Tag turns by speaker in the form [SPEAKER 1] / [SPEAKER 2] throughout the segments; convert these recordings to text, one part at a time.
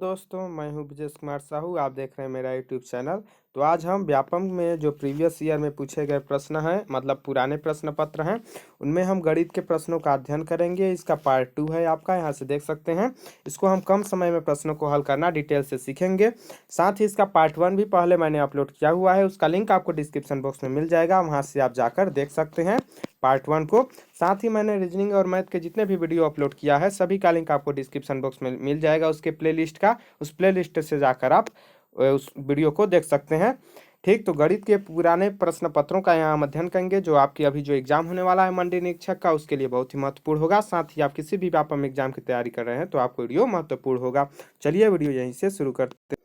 [SPEAKER 1] दोस्तों, मैं हूं ब्रजेश कुमार साहू। आप देख रहे हैं मेरा यूट्यूब चैनल। तो आज हम व्यापम में जो प्रीवियस ईयर में पूछे गए प्रश्न हैं, मतलब पुराने प्रश्न पत्र हैं, उनमें हम गणित के प्रश्नों का अध्ययन करेंगे। इसका पार्ट 2 है आपका, यहाँ से देख सकते हैं। इसको हम कम समय में प्रश्नों को हल करना डिटेल से सीखेंगे। साथ ही इसका पार्ट 1 भी पहले मैंने अपलोड किया हुआ है, उसका लिंक आपको डिस्क्रिप्शन बॉक्स में मिल जाएगा, वहाँ से आप जाकर देख सकते हैं पार्ट 1 को। साथ ही मैंने रीजनिंग और मैथ के जितने भी वीडियो अपलोड किया है, सभी का लिंक आपको डिस्क्रिप्शन बॉक्स में मिल जाएगा, उसके प्लेलिस्ट का। उस प्लेलिस्ट से जाकर आप उस वीडियो को देख सकते हैं। ठीक, तो गणित के पुराने प्रश्न पत्रों का यहाँ हम अध्ययन करेंगे, जो आपकी अभी जो एग्जाम होने वाला है मंडी निरीक्षक का, उसके लिए बहुत ही महत्वपूर्ण होगा। साथ ही आप किसी भी व्यापम एग्जाम की तैयारी कर रहे हैं तो आपको वीडियो महत्वपूर्ण होगा। चलिए वीडियो यहीं से शुरू करते हैं।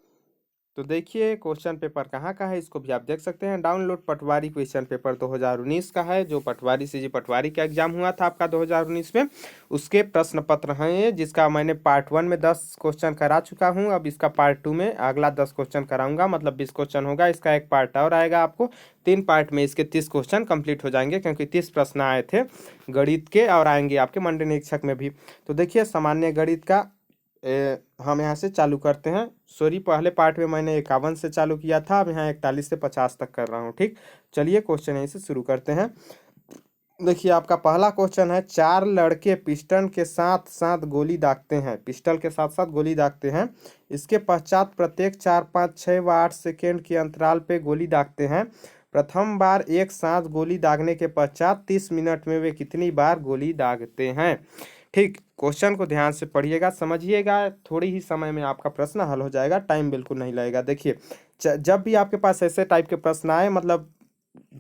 [SPEAKER 1] तो देखिए क्वेश्चन पेपर कहाँ का है, इसको भी आप देख सकते हैं। डाउनलोड पटवारी क्वेश्चन पेपर 2019 का है, जो पटवारी सीजी पटवारी का एग्जाम हुआ था आपका 2019 में, उसके प्रश्न पत्र हैं ये, जिसका मैंने पार्ट 1 में 10 क्वेश्चन करा चुका हूँ। अब इसका पार्ट 2 में अगला 10 क्वेश्चन कराऊंगा, मतलब 20 क्वेश्चन होगा। इसका एक पार्ट और आएगा आपको। 3 पार्ट में इसके 30 क्वेश्चन कंप्लीट हो जाएंगे, क्योंकि 30 प्रश्न आए थे गणित के, और आएंगे आपके मंडी निरीक्षक में भी। तो देखिए सामान्य गणित का हम यहाँ से चालू करते हैं। सॉरी, पहले पार्ट में मैंने 51 से चालू किया था, अब यहाँ 41 से 50 तक कर रहा हूँ। ठीक, चलिए क्वेश्चन यहीं से शुरू करते हैं। देखिए आपका पहला क्वेश्चन है, 4 लड़के पिस्टन के साथ साथ गोली दागते हैं। पिस्टल के साथ साथ गोली दागते हैं। इसके पश्चात प्रत्येक 4, 5, 6 व 8 सेकेंड के अंतराल पे गोली दागते हैं। प्रथम बार एक साथ गोली दागने के पश्चात 30 मिनट में वे कितनी बार गोली दागते हैं। ठीक, क्वेश्चन को ध्यान से पढ़िएगा, समझिएगा, थोड़ी ही समय में आपका प्रश्न हल हो जाएगा, टाइम बिल्कुल नहीं लगेगा। देखिए जब भी आपके पास ऐसे टाइप के प्रश्न आए, मतलब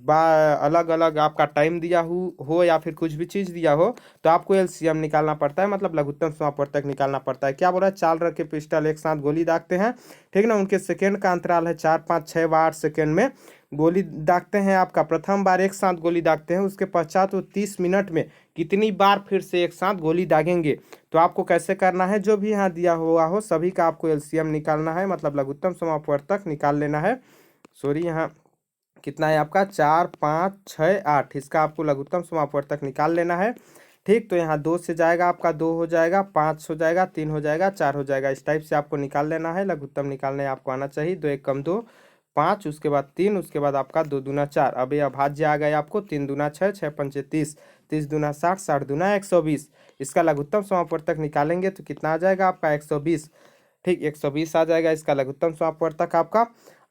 [SPEAKER 1] अलग अलग आपका टाइम दिया हो या फिर कुछ भी चीज़ दिया हो, तो आपको एलसीएम निकालना पड़ता है, मतलब लघुत्तम समापवर्तक निकालना पड़ता है। क्या बोला है, 4 रख के पिस्टल एक साथ गोली दागते हैं, ठीक ना। उनके सेकेंड का अंतराल है 4, 5, 6 व 8 सेकेंड में गोली दागते हैं। आपका प्रथम बार एक साथ गोली दागते हैं, उसके पश्चात वो 30 मिनट में कितनी बार फिर से एक साथ गोली दागेंगे। तो आपको कैसे करना है, जो भी यहाँ दिया हुआ हो सभी का आपको एलसीएम निकालना है, मतलब लघुत्तम समापवर्तक निकाल लेना है। सॉरी, यहाँ कितना है आपका, 4, 5, 6, 8, इसका आपको लघुत्तम समापवर्तक निकाल लेना है। ठीक, तो यहाँ 2 से जाएगा, आपका 2 हो जाएगा, 5 हो जाएगा, 3 हो जाएगा, 4 हो जाएगा। इस टाइप से आपको निकाल लेना है। लघुत्तम निकालने आपको आना चाहिए। 2 1 कम 2, 5, उसके बाद 3, उसके बाद आपका 2 दूना 4। अब ये अभाज्य आ गए आपको, 3 दूना 6, 6 पंचे 30, 30 दूना 60, 60 दूना 120। इसका लघुत्तम समापवर्तक निकालेंगे तो कितना आ जाएगा आपका, 120। ठीक, 120 आ जाएगा इसका लघुत्तम समापवर्तक आपका।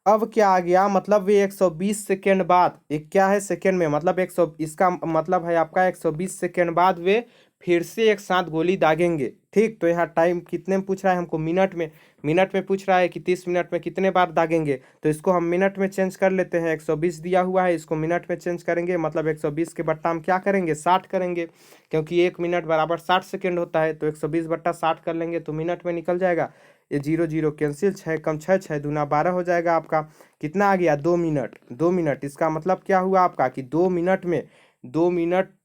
[SPEAKER 1] अब क्या आ गया, मतलब वे 120 सेकेंड बाद, एक क्या है सेकेंड में, मतलब 100, इसका मतलब है आपका 120 सेकेंड बाद वे फिर से एक साथ गोली दागेंगे। ठीक, तो यहाँ टाइम कितने में पूछ रहा है हमको, मिनट में। मिनट में पूछ रहा है कि 30 मिनट में कितने बार दागेंगे, तो इसको हम मिनट में चेंज कर लेते हैं। 120 दिया हुआ है, इसको मिनट में चेंज करेंगे, मतलब 120 के बट्टा हम क्या करेंगे, 60 करेंगे, क्योंकि 1 मिनट बराबर 60 सेकेंड होता है। तो 120 बट्टा 60 कर लेंगे तो मिनट में निकल जाएगा। ये 0 0 कैंसिल, 6 कम 6, 6 दूना 12 हो जाएगा आपका। कितना आ गया, 2 मिनट। 2 मिनट, इसका मतलब क्या हुआ आपका कि 2 मिनट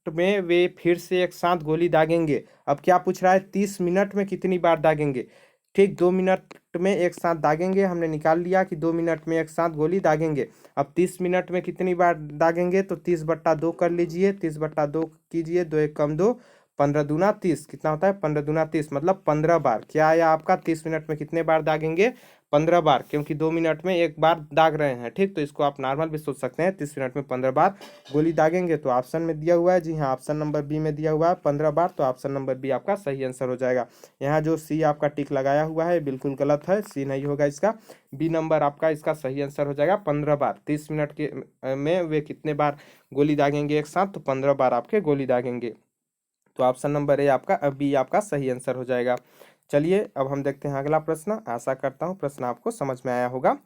[SPEAKER 1] में वे फिर से एक साथ गोली दागेंगे। अब क्या पूछ रहा है, 30 मिनट में कितनी बार दागेंगे। ठीक, 2 मिनट में एक साथ दागेंगे, हमने निकाल लिया कि 2 मिनट में एक साथ गोली दागेंगे। अब 30 मिनट में कितनी बार दागेंगे, तो 30 बट्टा 2 कर लीजिए, 30 बट्टा 2 कीजिए, 2 1 कम 2, 15 दूना 30, कितना होता है, 15 दूना 30, मतलब 15 बार। क्या आया आपका, 30 मिनट में कितने बार दागेंगे, 15 बार, क्योंकि 2 मिनट में एक बार दाग रहे हैं। ठीक, तो इसको आप नॉर्मल भी सोच सकते हैं, 30 मिनट में 15 बार गोली दागेंगे। तो ऑप्शन में दिया हुआ है, जी हाँ, ऑप्शन नंबर बी में दिया हुआ है 15 बार, तो ऑप्शन नंबर बी आपका सही आंसर हो जाएगा। यहाँ जो सी आपका टिक लगाया हुआ है बिल्कुल गलत है, सी नहीं होगा इसका, बी नंबर आपका इसका सही आंसर हो जाएगा। 15 बार, 30 मिनट के में वे कितने बार गोली दागेंगे एक साथ, तो 15 बार आपके गोली दागेंगे। तो ऑप्शन नंबर ए आपका, बी आपका सही आंसर हो जाएगा। चलिए अब हम देखते हैं अगला प्रश्न। आशा करता हूँ प्रश्न आपको समझ में आया होगा।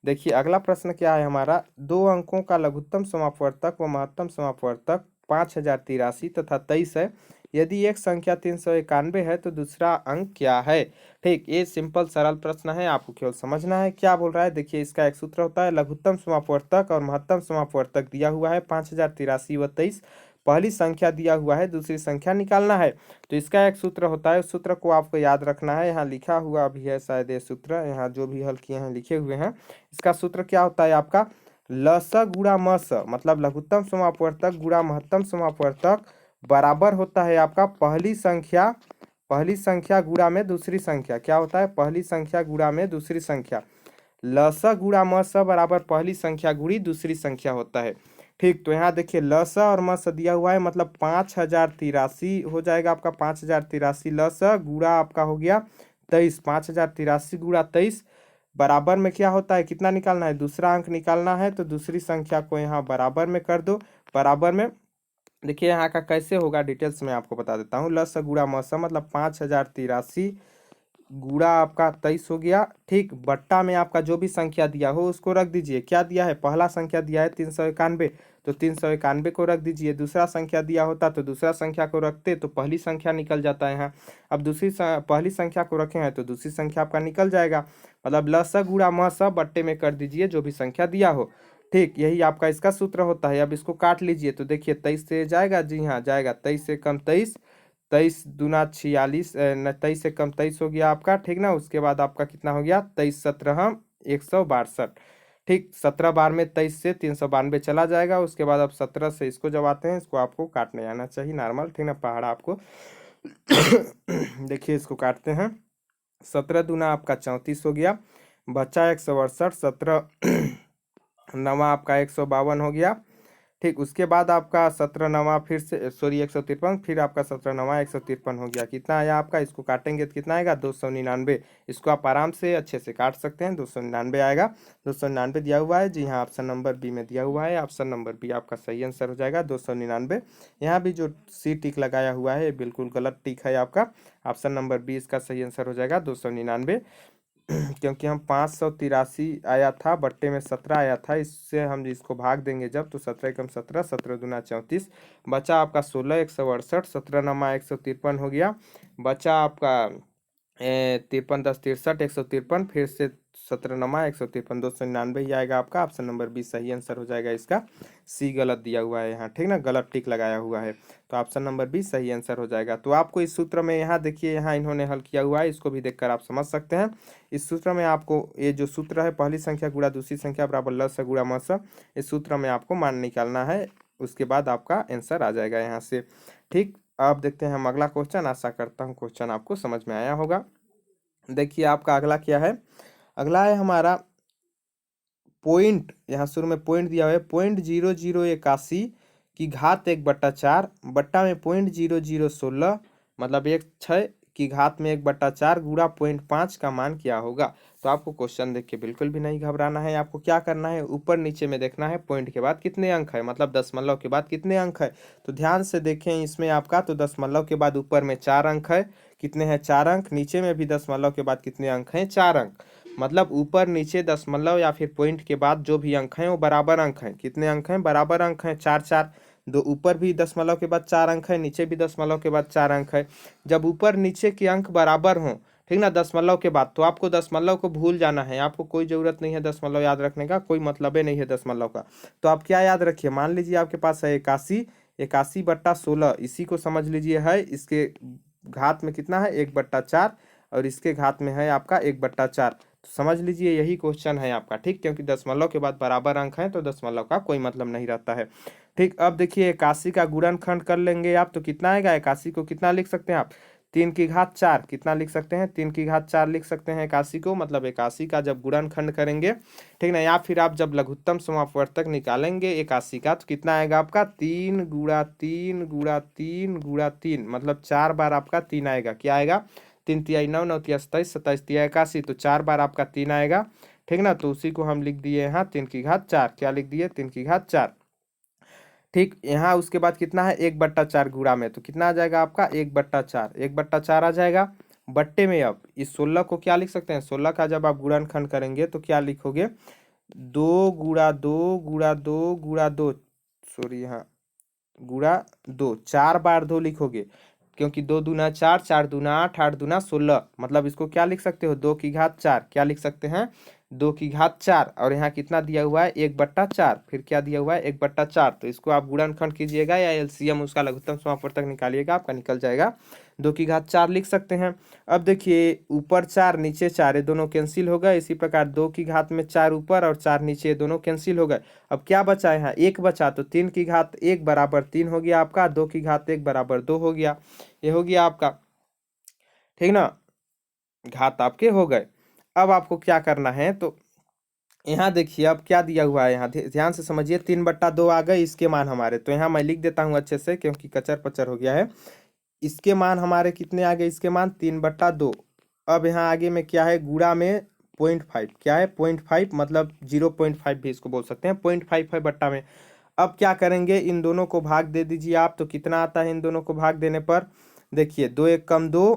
[SPEAKER 1] देखिए अगला प्रश्न क्या है हमारा, 2 अंकों का लघुत्तम समापवर्तक व महत्तम समापवर्तक 5083 तथा 23 है। यदि एक संख्या 391 है तो दूसरा अंक क्या है। ठीक, ये सिंपल सरल प्रश्न है, आपको केवल समझना है क्या बोल रहा है। देखिए इसका एक सूत्र होता है, लघुत्तम समापवर्तक और महत्तम समापवर्तक दिया हुआ है 5083 व 23। पहली संख्या दिया हुआ है, दूसरी संख्या निकालना है। तो इसका एक सूत्र होता है, उस सूत्र को आपको याद रखना है। यहाँ लिखा हुआ भी है शायद ये सूत्र, यहाँ जो भी हल किए हैं लिखे हुए हैं। इसका सूत्र क्या होता है आपका, लस गुणा मस, मतलब लघुत्तम समापवर्तक गुणा महत्तम समापवर्तक बराबर होता है आपका पहली संख्या गुणा में दूसरी संख्या क्या होता है, पहली संख्या गुणा में दूसरी संख्या, लस गुणा मस बराबर पहली संख्या गुणी दूसरी संख्या होता है। ठीक, तो यहाँ देखिए लस और मस दिया हुआ है, मतलब 5083 हो जाएगा आपका, 5083 लस गुणा आपका हो गया 23, 5083 गुणा 23 बराबर में क्या होता है, कितना निकालना है, दूसरा अंक निकालना है, तो दूसरी संख्या को यहाँ बराबर में कर दो। बराबर में देखिए यहाँ का कैसे होगा डिटेल्स में आपको बता देता हूँ। लस गुणा मस मतलब 5083 गुणा आपका 23 हो गया। ठीक, बट्टा में आपका जो भी संख्या दिया हो उसको रख दीजिए। क्या दिया है, पहला संख्या दिया है 391, तो 391 को रख दीजिए। दूसरा संख्या दिया होता तो दूसरा संख्या को रखते तो पहली संख्या निकल जाता है यहाँ। अब पहली संख्या को रखे हैं तो दूसरी संख्या आपका निकल जाएगा, मतलब लस गुणा मस बट्टे में कर दीजिए जो भी संख्या दिया हो। ठीक, यही आपका इसका सूत्र होता है। अब इसको काट लीजिए तो देखिए 23 से जाएगा, जी हाँ जाएगा, 23 से कम 23, 23 दूना 46, 23 से कम 23 हो गया आपका। ठीक ना, उसके बाद आपका कितना हो गया, 23 17 162। ठीक, 17 बार में 23 से 392 चला जाएगा। उसके बाद अब 17 से इसको जब आते हैं, इसको आपको काटने आना चाहिए नॉर्मल, ठीक ना, पहाड़ा आपको देखिए इसको काटते हैं, 17 दूना आपका 34 हो गया, बचा 168, 17 नवा आपका 152 हो गया। ठीक, उसके बाद आपका 17 नवा फिर से सॉरी 153, फिर आपका 17 नवा 153 हो गया। कितना आया आपका, इसको काटेंगे तो कितना आएगा, 299। इसको आप आराम से अच्छे से काट सकते हैं, 299 आएगा। 299 दिया हुआ है, जी हाँ, ऑप्शन नंबर बी में दिया हुआ है, ऑप्शन नंबर बी आपका सही आंसर हो जाएगा, 299। यहाँ भी जो सी टिक लगाया हुआ है बिल्कुल गलत टिक है आपका, ऑप्शन नंबर बी इसका सही आंसर हो जाएगा, 299। क्योंकि हम 583 आया था, बट्टे में 17 आया था, इससे हम इसको भाग देंगे जब, तो 17 कम 17, 17 दूना 34, बचा आपका 16 168, 17 नमा 153 हो गया, बचा आपका 53 10 63 153, फिर से 17 नमा 153, 299 ही आएगा आपका, ऑप्शन नंबर बी सही आंसर हो जाएगा इसका। सी गलत दिया हुआ है यहाँ, ठीक ना, गलत टिक लगाया हुआ है, तो ऑप्शन नंबर बी सही आंसर हो जाएगा। तो आपको इस सूत्र में यहाँ देखिए, यहाँ इन्होंने हल किया हुआ है, इसको भी देखकर आप समझ सकते हैं। इस सूत्र में आपको ये जो सूत्र है, पहली संख्या गुणा दूसरी संख्या बराबर लस गुणा मस, इस सूत्र में आपको मान निकालना है, उसके बाद आपका आंसर आ जाएगा यहाँ से। ठीक, अब देखते हैं हम अगला क्वेश्चन, आशा करता हूँ क्वेश्चन आपको समझ में आया होगा। देखिए आपका अगला क्या है, अगला है हमारा पॉइंट, यहाँ शुरू में पॉइंट दिया हुआ है, 0.0081 की घात 1/4 बट्टा में 0.0016 मतलब 1/6 की घात में 1/4 गुणा 0.5 का मान क्या होगा। तो आपको क्वेश्चन देख के बिल्कुल भी नहीं घबराना है, आपको क्या करना है, ऊपर नीचे में देखना है पॉइंट के बाद कितने अंक है, मतलब दशमलव के बाद कितने अंक है। तो ध्यान से देखें इसमें आपका, तो दशमलव के बाद ऊपर में 4 अंक है, कितने हैं 4 अंक, नीचे में भी दशमलव के बाद कितने अंक हैं 4 अंक, मतलब ऊपर नीचे दशमलव या फिर पॉइंट के बाद जो भी अंक हैं वो बराबर अंक हैं। कितने अंक हैं, बराबर अंक हैं, 4 4, दो ऊपर भी दशमलव के बाद 4 अंक है, नीचे भी दशमलव के बाद 4 अंक है। जब ऊपर नीचे के अंक बराबर हों, ठीक ना, दशमलव के बाद, तो आपको दशमलव को भूल जाना है, आपको कोई ज़रूरत नहीं है दशमलव याद रखने का, कोई मतलब ही नहीं है दशमलव का। तो आप क्या याद रखिए, मान लीजिए आपके पास है 81, 81/16, इसी को समझ लीजिए है, इसके घात में कितना है 1/4, और इसके घात में है आपका 1/4, तो समझ लीजिए यही क्वेश्चन है आपका। ठीक, क्योंकि दशमलव के बाद बराबर अंक है तो दशमलव का कोई मतलब नहीं रहता है। ठीक, अब देखिए 81 का गुणनखंड कर लेंगे आप, तो कितना आएगा, 81 को कितना लिख सकते हैं आप, 3 की घात 4, कितना लिख सकते हैं, 3 की घात 4 लिख सकते हैं 81 को, मतलब 81 का जब गुणनखंड करेंगे, ठीक ना, या फिर आप जब लघुत्तम समापवर्तक निकालेंगे 81 का, तो कितना आएगा आपका 3 गुणा 3 गुणा 3 गुणा 3, मतलब 4 बार आपका 3 आएगा। क्या आएगा, 3 तिहाई 9, 9 तिहाई 27, 27 तिहाई 81, तो 4 बार आपका 3 आएगा। ठीक ना, तो उसी को हम लिख दिए यहाँ 3 की घात 4, क्या लिख दिए 3 की घात 4। ठीक, यहाँ उसके बाद कितना है 1/4 गुणा में, तो कितना आ जाएगा आपका 1/4, 1/4 आ जाएगा बट्टे में। अब इस 16 को क्या लिख सकते हैं, 16 का जब आप गुणनखंड करेंगे तो क्या लिखोगे, 2 गुणा 2 गुणा 2 गुणा 2, सॉरी यहाँ गुणा 2, 4 बार 2 लिखोगे, क्योंकि 2 दूना 4, 4 दूना 8, 8 दूना 16, मतलब इसको क्या लिख सकते हो 2 की घात 4, क्या लिख सकते हैं 2 की घात 4, और यहाँ कितना दिया हुआ है 1/4, फिर क्या दिया हुआ है 1/4, तो इसको आप गुणनखंड कीजिएगा या एलसीएम उसका लघुत्तम समापवर्तक निकालिएगा, आपका निकल जाएगा, 2 की घात 4 लिख सकते हैं। अब देखिए ऊपर 4 नीचे 4 ये दोनों कैंसिल हो गए, इसी प्रकार 2 की घात में 4 ऊपर और 4 नीचे ये दोनों कैंसिल हो गए। अब क्या बचा है यहाँ 1 बचा, तो 3 की घात 1 बराबर 3 हो गया आपका, 2 की घात 1 बराबर 2 हो गया, ये हो गया आपका। ठीक ना, घात आपके हो गए। अब आपको क्या करना है, तो यहाँ देखिए अब क्या दिया हुआ है, यहाँ ध्यान से समझिए, 3/2 आ गए इसके मान हमारे। तो यहाँ मैं लिख देता हूँ अच्छे से क्योंकि कचर पचर हो गया है। इसके मान हमारे कितने आ गए, इसके मान 3/2। अब यहाँ आगे में क्या है, गुणा में 0.5, क्या है 0.5, मतलब 0.5 भी इसको बोल सकते हैं, 0.5 है बट्टा में। अब क्या करेंगे, इन दोनों को भाग दे दीजिए आप, तो कितना आता है इन दोनों को भाग देने पर, देखिए 2 1 कम 2,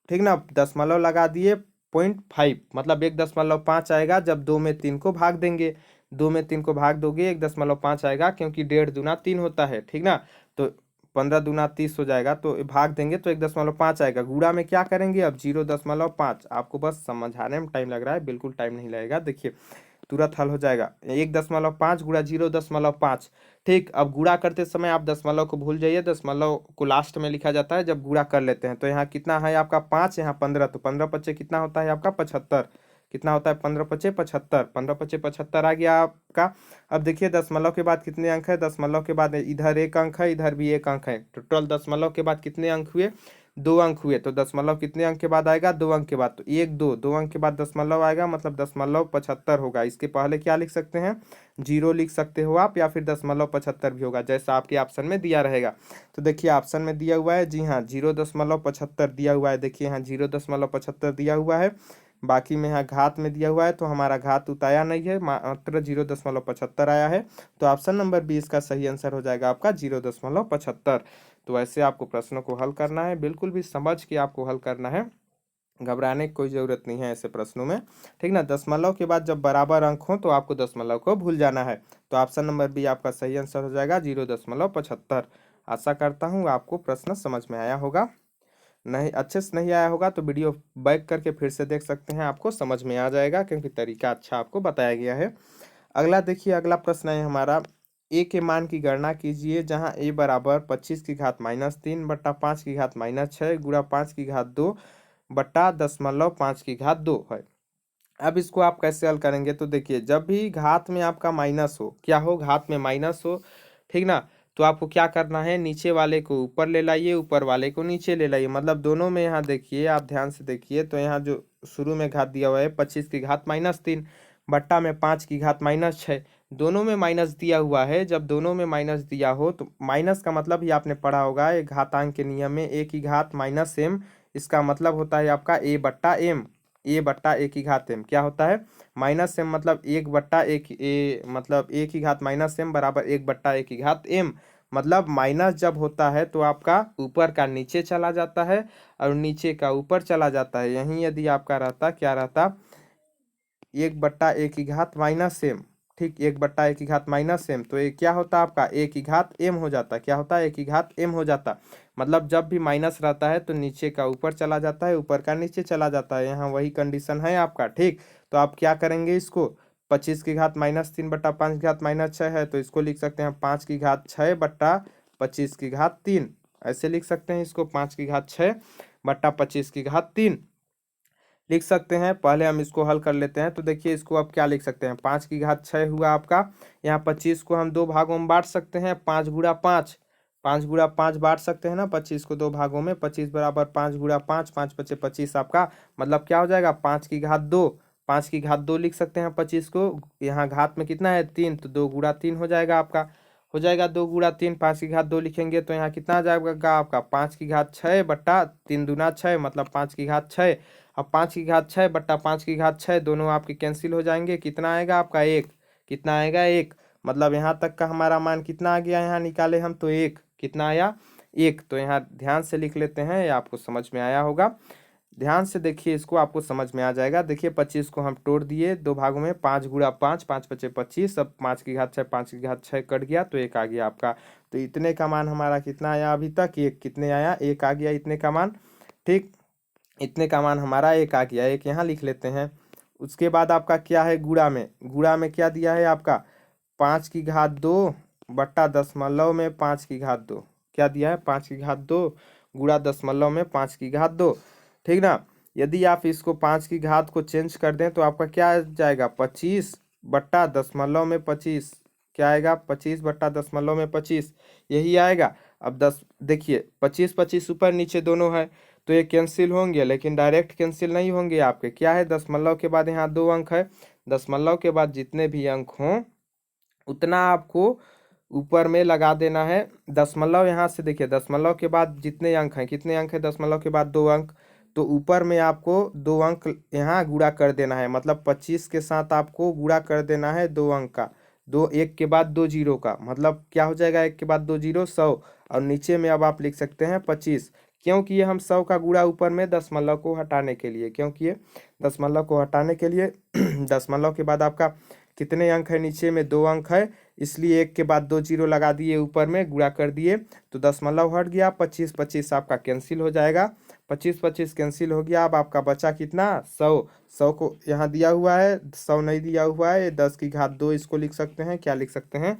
[SPEAKER 1] ठीक ना, दशमलव लगा दिए, 0.5 मतलब 1.5 आएगा जब 2 में 3 को भाग देंगे। 2 में 3 को भाग दोगे 1.5 आएगा, क्योंकि 1.5 दूना 3 होता है, ठीक ना। तो 15 दूना 30 हो जाएगा, तो भाग देंगे तो 1.5 आएगा। गुणा में क्या करेंगे, अब 0.5, आपको बस समझाने में टाइम लग रहा है, बिल्कुल टाइम नहीं लगेगा, देखिए तुरंत हल हो जाएगा। 1.5 गुणा 0.5, ठीक। अब गुणा करते समय आप दशमलव को भूल जाइए, दशमलव को लास्ट में लिखा जाता है जब गुणा कर लेते हैं। तो यहाँ कितना है आपका 5, यहाँ 15, तो 15 पच्चे कितना होता है आपका 75, कितना होता है 15 पच्चे 75, 15 पच्चे 75 आ गया आपका। अब देखिए दशमलव के बाद कितने अंक है, दशमलव के बाद इधर एक अंक है, इधर भी एक अंक है, टोटल दशमलव के बाद कितने अंक हुए, 2 अंक हुए। तो दशमलव कितने अंक के बाद आएगा, 2 अंक के बाद, तो 1 2, 2 अंक के बाद दशमलव आएगा, मतलब दशमलव 75 होगा। इसके पहले क्या लिख सकते हैं, 0 लिख सकते हो आप, या फिर दशमलव 75 भी होगा, जैसा आपके ऑप्शन में दिया रहेगा। तो देखिए ऑप्शन में दिया हुआ है, जी हाँ 0.75 दिया हुआ है, देखिए यहाँ 0.75 दिया हुआ है। बाकी में यहाँ घात में दिया हुआ है, तो हमारा घात उताया नहीं है, मात्र 0.75 आया है। तो ऑप्शन नंबर 20 का सही आंसर हो जाएगा आपका 0.75। तो ऐसे आपको प्रश्नों को हल करना है, बिल्कुल भी समझ के आपको हल करना है, घबराने की कोई ज़रूरत नहीं है ऐसे प्रश्नों में, ठीक ना। दशमलव के बाद जब बराबर अंक हो तो आपको दशमलव को भूल जाना है। तो ऑप्शन नंबर बी आपका सही आंसर हो जाएगा 0.75। आशा करता हूँ आपको प्रश्न समझ में आया होगा, नहीं अच्छे से नहीं आया होगा तो वीडियो बैक करके फिर से देख सकते हैं, आपको समझ में आ जाएगा, क्योंकि तरीका अच्छा आपको बताया गया है। अगला देखिए, अगला प्रश्न है हमारा, ए के मान की गणना कीजिए जहां ए बराबर 25 की घात -3 बट्टा 5 की घात -6 गुणा 5 की घात 2 बट्टा 0.5 की घात 2 है। अब इसको आप कैसे हल करेंगे, तो देखिए जब भी घात में आपका माइनस हो, क्या हो, घात में माइनस हो, ठीक ना, तो आपको क्या करना है, नीचे वाले को ऊपर ले लाइए, ऊपर वाले को नीचे ले लाइए, मतलब दोनों में यहाँ देखिए, आप ध्यान से देखिए, तो यहाँ जो शुरू में घात दिया हुआ है 25 की घात -3 बट्टा में 5 की घात -6, दोनों में माइनस दिया हुआ है। जब दोनों में माइनस दिया हो तो माइनस का मतलब ही आपने पढ़ा होगा, एक घातांक के नियम में ए की घात माइनस एम, इसका मतलब होता है आपका ए बट्टा एम, ए बट्टा ए की घात एम क्या होता है, माइनस एम, मतलब 1/1, ए मतलब ए की घात माइनस एम बराबर 1/1 की घात एम। मतलब माइनस जब होता है तो आपका ऊपर का नीचे चला जाता है और नीचे का ऊपर चला जाता है। यहीं यदि आपका रहता, क्या रहता, 1/a की घात माइनस एम, ठीक, 1/a की घात माइनस एम, तो ये क्या होता आपका ए की घात एम हो जाता, क्या होता है ए की घात एम हो जाता। मतलब जब भी माइनस रहता है तो नीचे का ऊपर चला जाता है, ऊपर का नीचे चला जाता है, यहाँ वही कंडीशन है आपका, ठीक। तो आप क्या करेंगे, इसको 25 की घात -3 बट्टा 5 की घात -6 है, तो इसको लिख सकते हैं 5 की घात 6 बट्टा 25 की घात 3, ऐसे लिख सकते हैं इसको, 5 की घात 6 बट्टा 25 की घात 3 लिख सकते हैं। पहले हम इसको हल कर लेते हैं, तो देखिए इसको अब क्या लिख सकते हैं, 5 की घात 6 हुआ आपका, यहाँ 25 को हम 2 भागों में बांट सकते हैं, 5 गुणा 5, 5 गुणा 5 बांट सकते हैं ना 25 को 2 भागों में, 25 बराबर 5 गुणा 5, 5 पचे 25 आपका, मतलब क्या हो जाएगा 5 की घात 2, 5 की घात 2 लिख सकते हैं 25 को, यहाँ घात में कितना है 3, तो 2 गुणा 3 हो जाएगा आपका, हो जाएगा 2 गुणा 3, 5 की घात 2 लिखेंगे तो यहाँ कितना आ जाएगा आपका 5 की घात 6 बट्टा 3 दूना 6, मतलब 5 की घात 6। अब 5 की घात 6 बट्टा 5 की घात 6 दोनों आपके कैंसिल हो जाएंगे, कितना आएगा आपका 1, कितना आएगा 1, मतलब यहाँ तक का हमारा मान कितना आ गया, यहाँ निकाले हम तो 1, कितना आया 1। तो यहाँ ध्यान से लिख लेते हैं, ये आपको समझ में आया होगा, ध्यान से देखिए इसको, आपको समझ में आ जाएगा। देखिए 25 को हम तोड़ दिए 2 भागों में, 5 गुणा 5, 5 पचे 25, सब 5 की घात 6, 5 की घात 6 कट गया तो 1 आ गया आपका। तो इतने का मान हमारा कितना आया अभी तक, 1, कितने आया 1 आ गया इतने का मान, ठीक, इतने का मान हमारा 1 आ गया, 1 यहाँ लिख लेते हैं। उसके बाद आपका क्या है, गुणा में, गुणा में क्या दिया है आपका 5 की घात 2 बट्टा दशमलव में 5 की घात 2, क्या दिया है 5 की घात 2 गुणा दशमलव में 5 की घात 2, ठीक ना। यदि आप इसको 5 की घात को चेंज कर दें तो आपका क्या आ जाएगा 25 बट्टा दशमलव में 25, क्या आएगा 25 बट्टा दशमलव में 25, यही आएगा। अब 10 देखिए 25 25 ऊपर नीचे दोनों है, तो ये कैंसिल होंगे, लेकिन डायरेक्ट कैंसिल नहीं होंगे आपके। क्या है, दशमलव के बाद यहाँ 2 अंक है, दशमलव के बाद जितने भी अंक हों उतना आपको ऊपर में लगा देना है। दशमलव यहाँ से देखिए, दशमलव के बाद जितने अंक हैं, कितने अंक है, दशमलव के बाद 2 अंक, तो ऊपर में आपको 2 अंक यहाँ गुणा कर देना है। मतलब 25 के साथ आपको गुणा कर देना है 2 अंक का, दो एक के बाद 2 जीरो का, मतलब क्या हो जाएगा, एक के बाद 2 जीरो 100, और नीचे में अब आप लिख सकते हैं 25। क्योंकि ये हम 100 का गुणा ऊपर में दशमलव को हटाने के लिए, क्योंकि ये दशमलव को हटाने के लिए दशमलव के बाद आपका कितने अंक है, नीचे में 2 अंक है, इसलिए एक के बाद 2 जीरो लगा दिए, ऊपर में गुणा कर दिए, तो दशमलव हट गया, 25 25 आपका कैंसिल हो जाएगा, 25 25 कैंसिल हो गया। अब आपका बचा कितना, 100। 100 को यहाँ दिया हुआ है, 100 नहीं दिया हुआ है, 10 की घात 2 इसको लिख सकते हैं, क्या लिख सकते हैं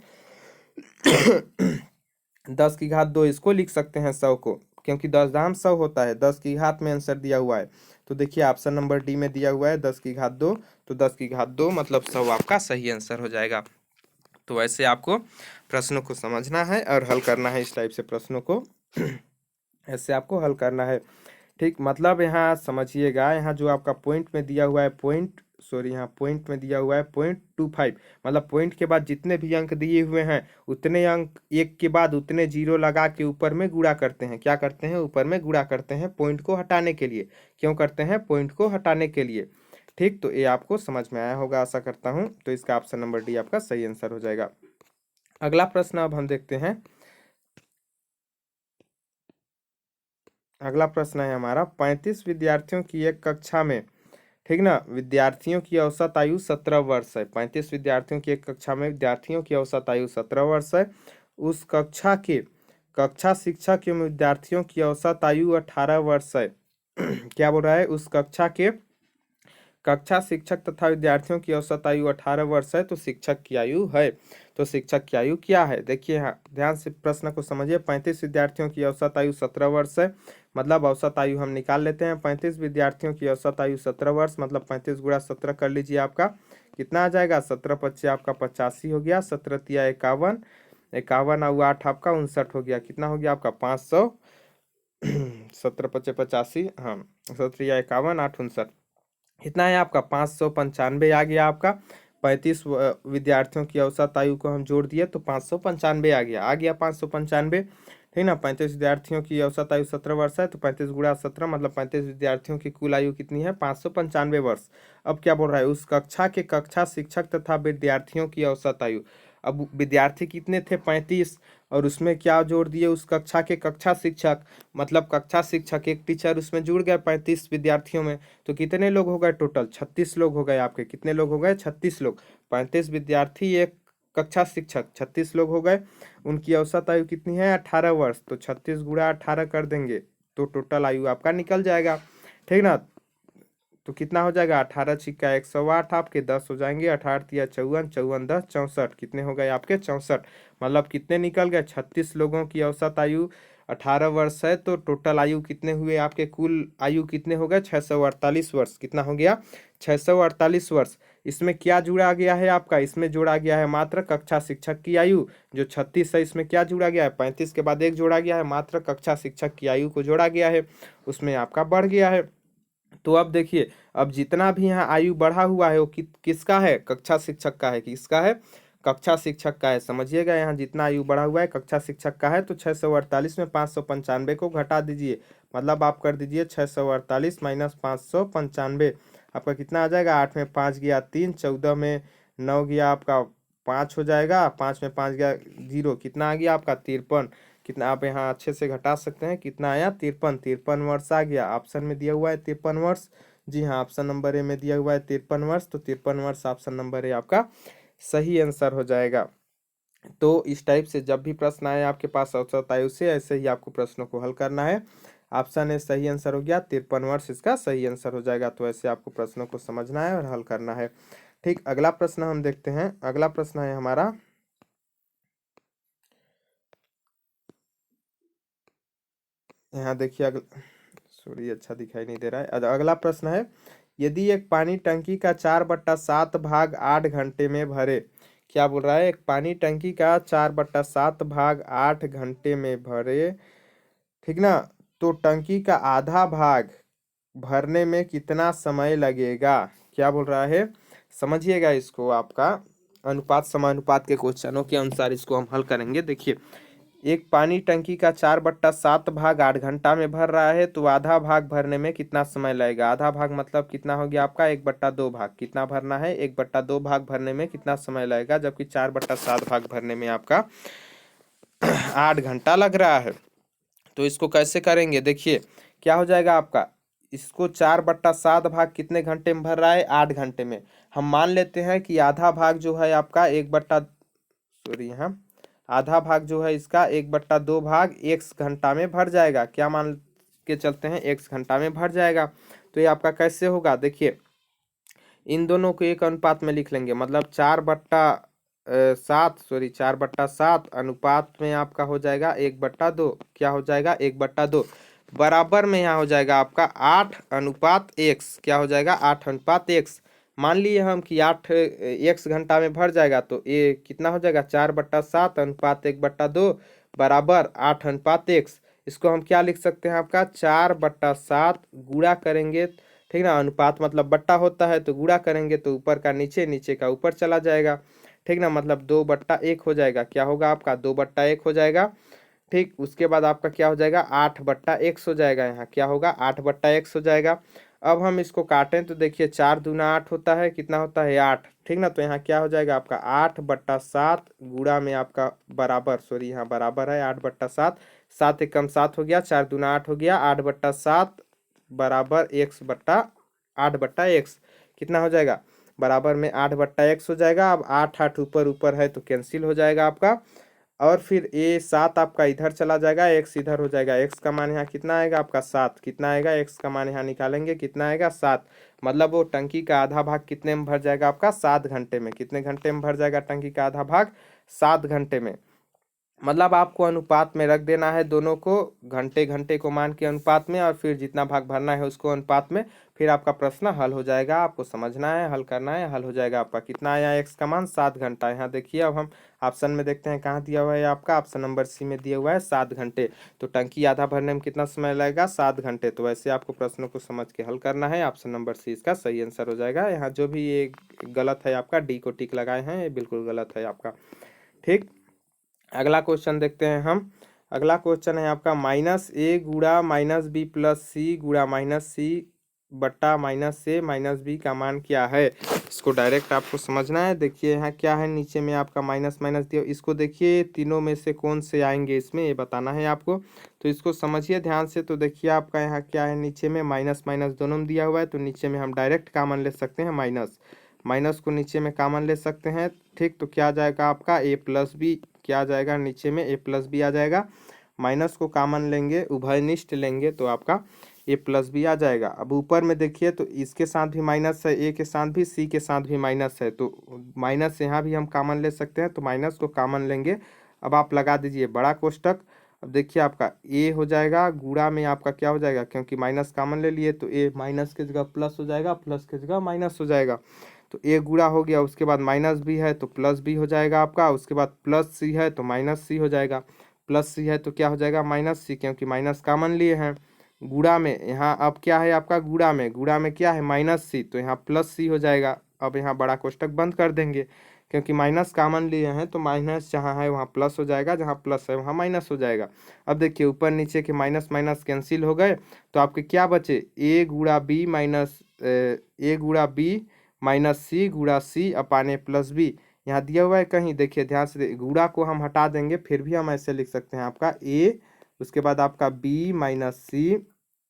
[SPEAKER 1] 10 की घात 2 इसको लिख सकते हैं 100 को, क्योंकि 10 दाम 100 होता है, 10 की घात में आंसर दिया हुआ है। तो देखिए ऑप्शन नंबर डी में दिया हुआ है 10 की घात 2, तो 10 की घात 2 मतलब 100 आपका सही आंसर हो जाएगा। तो ऐसे आपको प्रश्नों को समझना है और हल करना है, इस टाइप से प्रश्नों को ऐसे आपको हल करना है। ठीक, मतलब यहाँ समझिएगा, यहाँ जो आपका पॉइंट में दिया हुआ है, यहाँ पॉइंट में दिया हुआ है 0.25, मतलब पॉइंट के बाद जितने भी अंक दिए हुए हैं उतने अंक एक के बाद उतने जीरो लगा के ऊपर में गुणा करते हैं। क्या करते हैं, ऊपर में गुणा करते हैं, पॉइंट को हटाने के लिए। क्यों करते हैं, पॉइंट को हटाने के लिए। ठीक, तो ये आपको समझ में आया होगा, आशा करता हूँ। तो इसका ऑप्शन नंबर डी आपका सही आंसर हो जाएगा। अगला प्रश्न अब हम देखते हैं। अगला प्रश्न है हमारा, 35 विद्यार्थियों की एक कक्षा में, ठीक ना, विद्यार्थियों की औसत आयु 17 वर्ष है। 35 विद्यार्थियों की एक कक्षा में विद्यार्थियों की औसत आयु 17 वर्ष है। उस कक्षा शिक्षक एवं विद्यार्थियों की औसत आयु 18 वर्ष है। क्या बोल रहा है, उस कक्षा शिक्षक तथा विद्यार्थियों की औसत आयु 18 वर्ष है, तो शिक्षक की आयु है। तो शिक्षक की आयु क्या है, देखिए यहाँ ध्यान से प्रश्न को समझिए। 35 विद्यार्थियों की औसत आयु 17 वर्ष है, मतलब औसत आयु हम निकाल लेते हैं। 35 विद्यार्थियों की औसत आयु 17 वर्ष, मतलब 35 गुणा 17 कर लीजिए, आपका कितना आ जाएगा, 17 25 आपका 85 हो गया, 17 तिया 51, 51 और 8 आपका 59 हो गया, कितना हो गया आपका 500 17 25 85, हाँ 17 तिया 51 8 59, कितना है आपका 595 आ गया आपका। 35 विद्यार्थियों की औसत आयु को हम जोड़ दिए तो 595 आ गया 595, ठीक ना। 35 विद्यार्थियों की औसत आयु 17 वर्ष है, तो 35 गुणा 17 मतलब 35 विद्यार्थियों की कुल आयु कितनी है, 595 वर्ष। अब क्या बोल रहा है, उस कक्षा के कक्षा शिक्षक तथा विद्यार्थियों की औसत आयु। अब विद्यार्थी कितने थे, 35, और उसमें क्या जोड़ दिए, उस कक्षा के कक्षा शिक्षक, मतलब कक्षा शिक्षक एक टीचर उसमें जुड़ गए 35 विद्यार्थियों में, तो कितने लोग हो गए टोटल, 36 लोग हो गए आपके। कितने लोग हो गए, 36 लोग। 35 विद्यार्थी एक कक्षा शिक्षक, 36 लोग हो गए। उनकी औसत आयु कितनी है, 18 वर्ष, तो 36 गुणा 18 कर देंगे तो टोटल आयु आपका निकल जाएगा, ठीक ना। तो कितना हो जाएगा, 18 छिक्का 108, आपके 10 हो जाएंगे, 18 तिया 54, 54 10 64, कितने हो गए आपके 64, मतलब कितने निकल गए, 36 लोगों की औसत आयु 18 वर्ष है, तो टोटल आयु कितने हुए आपके, कुल आयु कितने हो गए, 648 वर्ष। कितना हो गया, 648 वर्ष। इसमें क्या जुड़ा गया है आपका, इसमें जोड़ा गया है मात्र कक्षा शिक्षक की आयु, जो 36 है, इसमें क्या जुड़ा गया है, 35 के बाद एक जोड़ा गया है, मात्र कक्षा शिक्षक की आयु को जोड़ा गया है, उसमें आपका बढ़ गया है। तो अब देखिए, अब जितना भी यहाँ आयु बढ़ा हुआ है वो किसका है, कक्षा शिक्षक का है, किसका है, कक्षा शिक्षक का है। समझिएगा, यहाँ जितना आयु बढ़ा हुआ है कक्षा शिक्षक का है, तो 648 में 595 को घटा दीजिए, मतलब आप कर दीजिए 648 माइनस 595, आपका कितना आ जाएगा, 8 में 5 गया 3, 14 में 9 गया आपका 5 हो जाएगा, 5 में 5 गया 0, कितना आ गया आपका 53। कितना आप यहाँ अच्छे से घटा सकते हैं, कितना आया 53, 53 वर्ष आ गया। ऑप्शन में दिया हुआ है 53 वर्ष, जी हाँ, ऑप्शन नंबर ए में दिया हुआ है 53 वर्ष, तो 53 वर्ष ऑप्शन नंबर ए आपका सही आंसर हो जाएगा। तो इस टाइप से जब भी प्रश्न आए आपके पास औसत आयु से, ऐसे ही आपको प्रश्नों को हल करना है। ऑप्शन ए सही आंसर हो गया, 53 वर्ष इसका सही आंसर हो जाएगा। तो ऐसे आपको प्रश्नों को समझना है और हल करना है। ठीक, अगला प्रश्न हम देखते हैं। अगला प्रश्न है हमारा, यहाँ देखिए सॉरी अच्छा दिखाई नहीं दे रहा है। अगला प्रश्न है, यदि एक पानी टंकी का 4/7 भाग 8 घंटे में भरे, क्या बोल रहा है, एक पानी टंकी का 4/7 भाग 8 घंटे में भरे, ठीक ना, तो टंकी का आधा भाग भरने में कितना समय लगेगा। क्या बोल रहा है, समझिएगा इसको। आपका अनुपात समानुपात के क्वेश्चनों के अनुसार इसको हम हल करेंगे। देखिए, एक पानी टंकी का 4/7 भाग 8 घंटा में भर रहा है, तो आधा भाग भरने में कितना समय लगेगा। आधा भाग मतलब कितना हो गया आपका 1/2 भाग। कितना भरना है, 1/2 भाग भरने में कितना समय लगेगा, जबकि 4/7 भाग भरने में आपका 8 घंटा लग रहा है। तो इसको कैसे करेंगे, देखिए क्या हो जाएगा आपका, इसको 4/7 भाग कितने घंटे में भर रहा है, 8 घंटे में। हम मान लेते हैं कि आधा भाग जो है आपका यहाँ आधा भाग जो है इसका 1/2 भाग x घंटा में भर जाएगा। क्या मान के चलते हैं, x घंटा में भर जाएगा। तो ये आपका कैसे होगा, देखिए इन दोनों को एक अनुपात में लिख लेंगे, मतलब 4/7 अनुपात में आपका हो जाएगा 1/2। क्या हो जाएगा 1/2 बराबर में यहाँ हो जाएगा आपका 8:x। क्या हो जाएगा 8:x। मान लिए हम कि 8 x घंटा में भर जाएगा, तो ये कितना हो जाएगा 4/7 अनुपात 1/2 बराबर 8:x। इसको हम क्या लिख सकते हैं, आपका 4/7 गुणा करेंगे, ठीक ना। अनुपात मतलब बट्टा होता है, तो गुणा करेंगे तो ऊपर का नीचे, नीचे का ऊपर चला जाएगा, ठीक ना। मतलब 2/1 हो जाएगा। क्या होगा आपका 2/1 हो जाएगा, ठीक। उसके बाद आपका क्या हो जाएगा 8/x हो जाएगा। यहाँ क्या होगा 8/x हो जाएगा। अब हम इसको काटें तो देखिए 4×2 = 8 होता है, कितना होता है 8, ठीक ना। तो यहाँ क्या हो जाएगा आपका 8/7 गुणा में आपका बराबर, सॉरी यहाँ बराबर है 8/7, 7 एकम 7 हो गया, 4×2 = 8 हो गया, 8/7 बराबर 8/x। कितना हो जाएगा बराबर में 8/x हो जाएगा। अब 8 8 ऊपर ऊपर है तो कैंसिल हो जाएगा आपका, और फिर ये 7 आपका इधर चला जाएगा, x इधर हो जाएगा। x का मान यहाँ कितना आएगा आपका 7। कितना आएगा, x का मान यहाँ निकालेंगे, कितना आएगा 7। मतलब वो टंकी का आधा भाग कितने में भर जाएगा आपका 7 घंटे में। कितने घंटे में भर जाएगा टंकी का आधा भाग 7 घंटे में। मतलब आपको अनुपात में रख देना है दोनों को, घंटे घंटे को मान के अनुपात में, और फिर जितना भाग भरना है उसको अनुपात में। फिर आपका प्रश्न हल हो जाएगा। आपको समझना है, हल करना है, हल हो जाएगा आपका। कितना आया x का मान 7 घंटा। यहाँ देखिए अब हम ऑप्शन में देखते हैं कहाँ दिया हुआ है आपका, ऑप्शन नंबर सी में दिया हुआ है 7 घंटे। तो टंकी आधा भरने में कितना समय लगेगा 7 घंटे। तो वैसे आपको प्रश्नों को समझ के हल करना है। ऑप्शन नंबर सी इसका सही आंसर हो जाएगा। यहाँ जो भी ये गलत है आपका, डी को टिक लगाए हैं, ये बिल्कुल गलत है आपका, ठीक। अगला क्वेश्चन देखते हैं हम। अगला क्वेश्चन है आपका -a गुणा -b + c गुणा -c बट्टा -a -b का मान क्या है। इसको डायरेक्ट आपको समझना है। देखिए यहाँ क्या है, नीचे में आपका माइनस माइनस दिया, इसको देखिए तीनों में से कौन से आएंगे इसमें, ये बताना है आपको। तो इसको समझिए ध्यान से। तो देखिए आपका यहाँ क्या है, नीचे में माइनस माइनस दोनों में दिया हुआ है, तो नीचे में हम डायरेक्ट कॉमन ले सकते हैं, माइनस माइनस को नीचे में कॉमन ले सकते हैं, ठीक। तो क्या आ जाएगा आपका a + b, क्या आ जाएगा नीचे में a + b आ जाएगा। माइनस को कॉमन लेंगे, उभयनिष्ठ लेंगे, तो आपका a + b आ जाएगा। अब ऊपर में देखिए तो इसके साथ भी माइनस है, a के साथ भी, c के साथ भी माइनस है, तो माइनस यहाँ भी हम कॉमन ले सकते हैं, तो माइनस को कॉमन लेंगे। अब आप लगा दीजिए बड़ा कोष्टक। अब देखिए आपका a हो जाएगा, गुणा में आपका क्या हो जाएगा, क्योंकि माइनस कॉमन ले लिए तो a माइनस की जगह प्लस हो जाएगा, प्लस की जगह माइनस हो जाएगा। तो a गुणा हो गया, उसके बाद माइनस b है तो प्लस b हो जाएगा आपका, उसके बाद प्लस c है तो माइनस c हो जाएगा, प्लस c है तो क्या हो जाएगा माइनस c, क्योंकि माइनस कॉमन लिए हैं। गुणा में यहाँ अब क्या है आपका, गुणा में क्या है -c, तो यहाँ +c हो जाएगा। अब यहाँ बड़ा कोष्टक बंद कर देंगे, क्योंकि माइनस कॉमन लिए हैं, तो माइनस जहाँ है वहाँ प्लस हो जाएगा, जहाँ प्लस है वहाँ माइनस हो जाएगा। अब देखिए ऊपर नीचे के माइनस माइनस कैंसिल हो गए, तो आपके क्या बचे, a गुणा b -c गुणा c अपान a + b। यहाँ दिया हुआ है कहीं, देखिए ध्यान से, गुणा को हम हटा देंगे, फिर भी हम ऐसे लिख सकते हैं आपका a, उसके बाद आपका b -c,